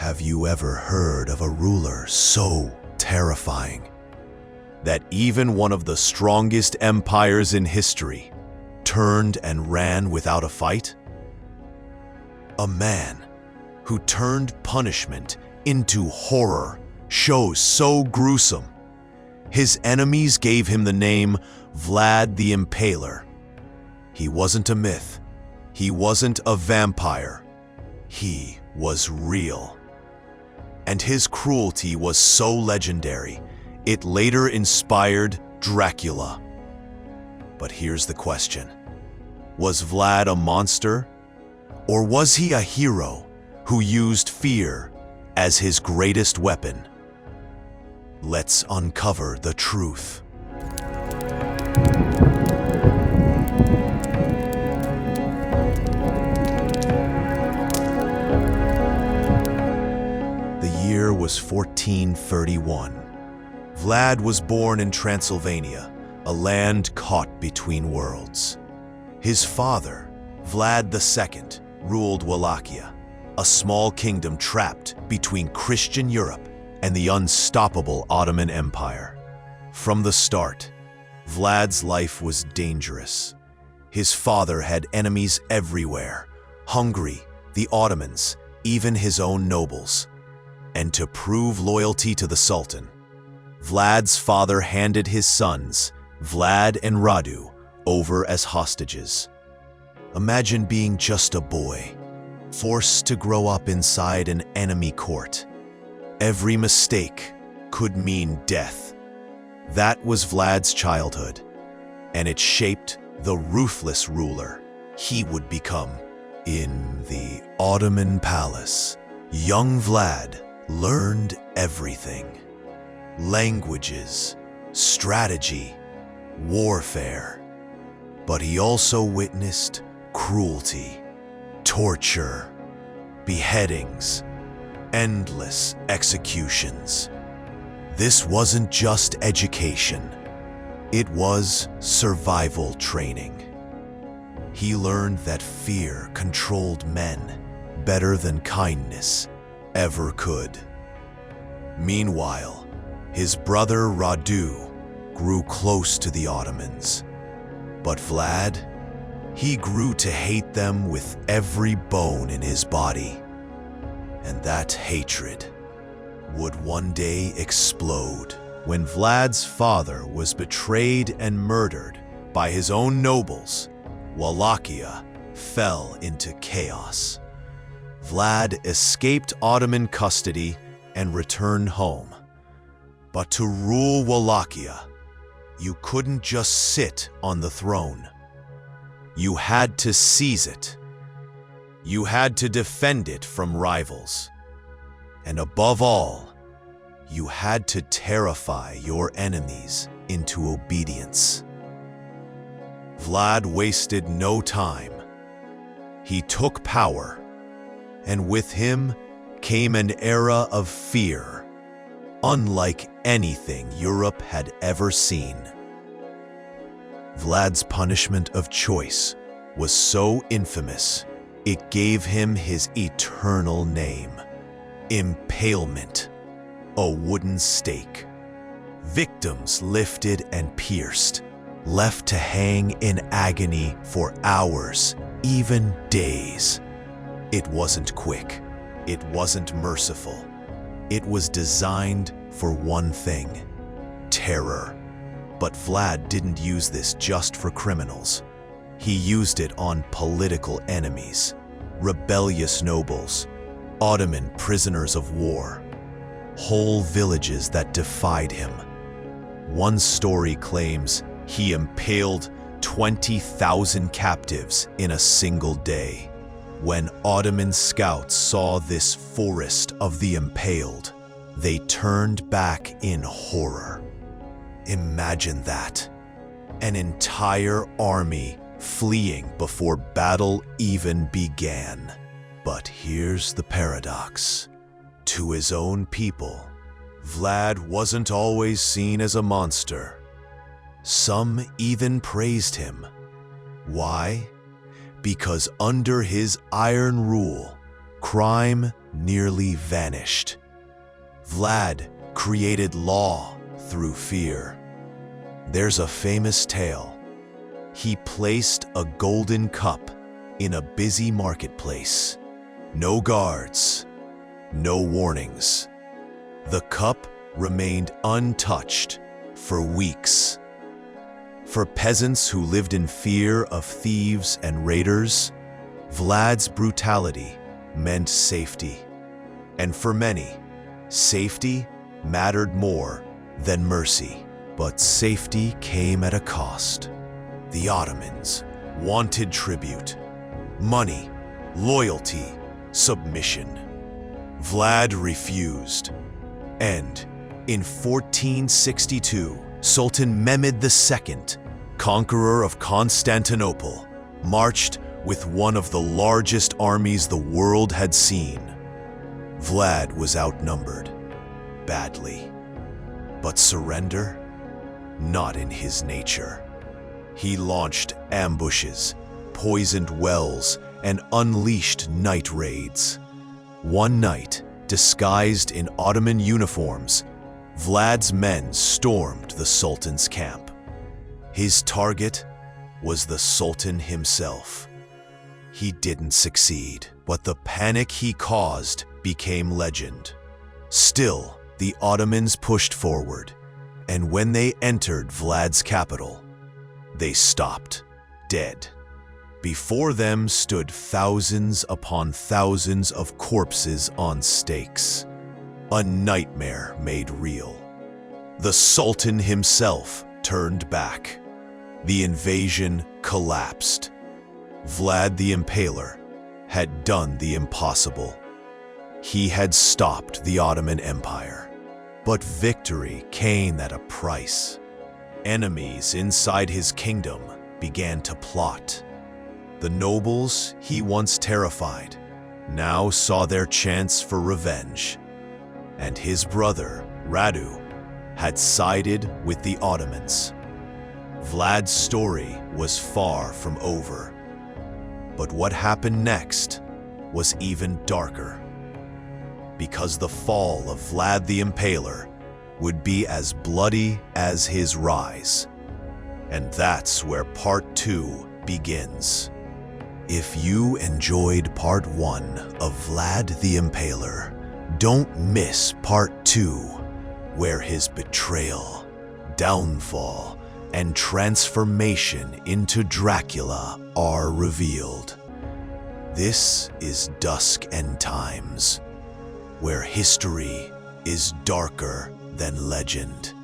Have you ever heard of a ruler so terrifying that even one of the strongest empires in history turned and ran without a fight? A man who turned punishment into horror shows so gruesome. His enemies gave him the name Vlad the Impaler. He wasn't a myth. He wasn't a vampire. He was real. And his cruelty was so legendary, it later inspired Dracula. But here's the question. Was Vlad a monster? Or was he a hero who used fear as his greatest weapon? Let's uncover the truth. The year was 1431. Vlad was born in Transylvania, a land caught between worlds. His father, Vlad II, ruled Wallachia, a small kingdom trapped between Christian Europe and the unstoppable Ottoman Empire. From the start, Vlad's life was dangerous. His father had enemies everywhere: Hungary, the Ottomans, even his own nobles. And to prove loyalty to the Sultan, Vlad's father handed his sons, Vlad and Radu, over as hostages. Imagine being just a boy, forced to grow up inside an enemy court. Every mistake could mean death. That was Vlad's childhood, and it shaped the ruthless ruler he would become. In the Ottoman palace, young Vlad learned everything: languages, strategy, warfare. But he also witnessed cruelty, torture, beheadings, endless executions. This wasn't just education, it was survival training. He learned that fear controlled men better than kindness ever could. Meanwhile, his brother Radu grew close to the Ottomans. But Vlad, he grew to hate them with every bone in his body. And that hatred would one day explode when Vlad's father was betrayed and murdered by his own nobles. Wallachia fell into chaos. Vlad escaped Ottoman custody and returned home. But to rule Wallachia, you couldn't just sit on the throne. You had to seize it. You had to defend it from rivals. And above all, you had to terrify your enemies into obedience. Vlad wasted no time. He took power, and with him came an era of fear, unlike anything Europe had ever seen. Vlad's punishment of choice was so infamous, it gave him his eternal name: impalement, a wooden stake. Victims lifted and pierced, left to hang in agony for hours, even days. It wasn't quick. It wasn't merciful. It was designed for one thing: terror. But Vlad didn't use this just for criminals. He used it on political enemies, rebellious nobles, Ottoman prisoners of war, whole villages that defied him. One story claims he impaled 20,000 captives in a single day. When Ottoman scouts saw this forest of the impaled, they turned back in horror. Imagine that. An entire army fleeing before battle even began. But here's the paradox. To his own people, Vlad wasn't always seen as a monster. Some even praised him. Why? Because under his iron rule, crime nearly vanished. Vlad created law through fear. There's a famous tale. He placed a golden cup in a busy marketplace. No guards, no warnings. The cup remained untouched for weeks. For peasants who lived in fear of thieves and raiders, Vlad's brutality meant safety. And for many, safety mattered more than mercy. But safety came at a cost. The Ottomans wanted tribute, money, loyalty, submission. Vlad refused. And in 1462, Sultan Mehmed II, conqueror of Constantinople, marched with one of the largest armies the world had seen. Vlad was outnumbered, badly. But surrender? Not in his nature. He launched ambushes, poisoned wells, and unleashed night raids. One night, disguised in Ottoman uniforms, Vlad's men stormed the Sultan's camp. His target was the Sultan himself. He didn't succeed, but the panic he caused became legend. Still, the Ottomans pushed forward, and when they entered Vlad's capital, they stopped, dead. Before them stood thousands upon thousands of corpses on stakes. A nightmare made real. The Sultan himself turned back. The invasion collapsed. Vlad the Impaler had done the impossible. He had stopped the Ottoman Empire. But victory came at a price. Enemies inside his kingdom began to plot. The nobles he once terrified now saw their chance for revenge. And his brother, Radu, had sided with the Ottomans. Vlad's story was far from over. But what happened next was even darker. Because the fall of Vlad the Impaler would be as bloody as his rise. And that's where part 2 begins. If you enjoyed part 1 of Vlad the Impaler, don't miss part 2, where his betrayal, downfall, and transformation into Dracula are revealed. This is Dusk End Times, where history is darker than legend.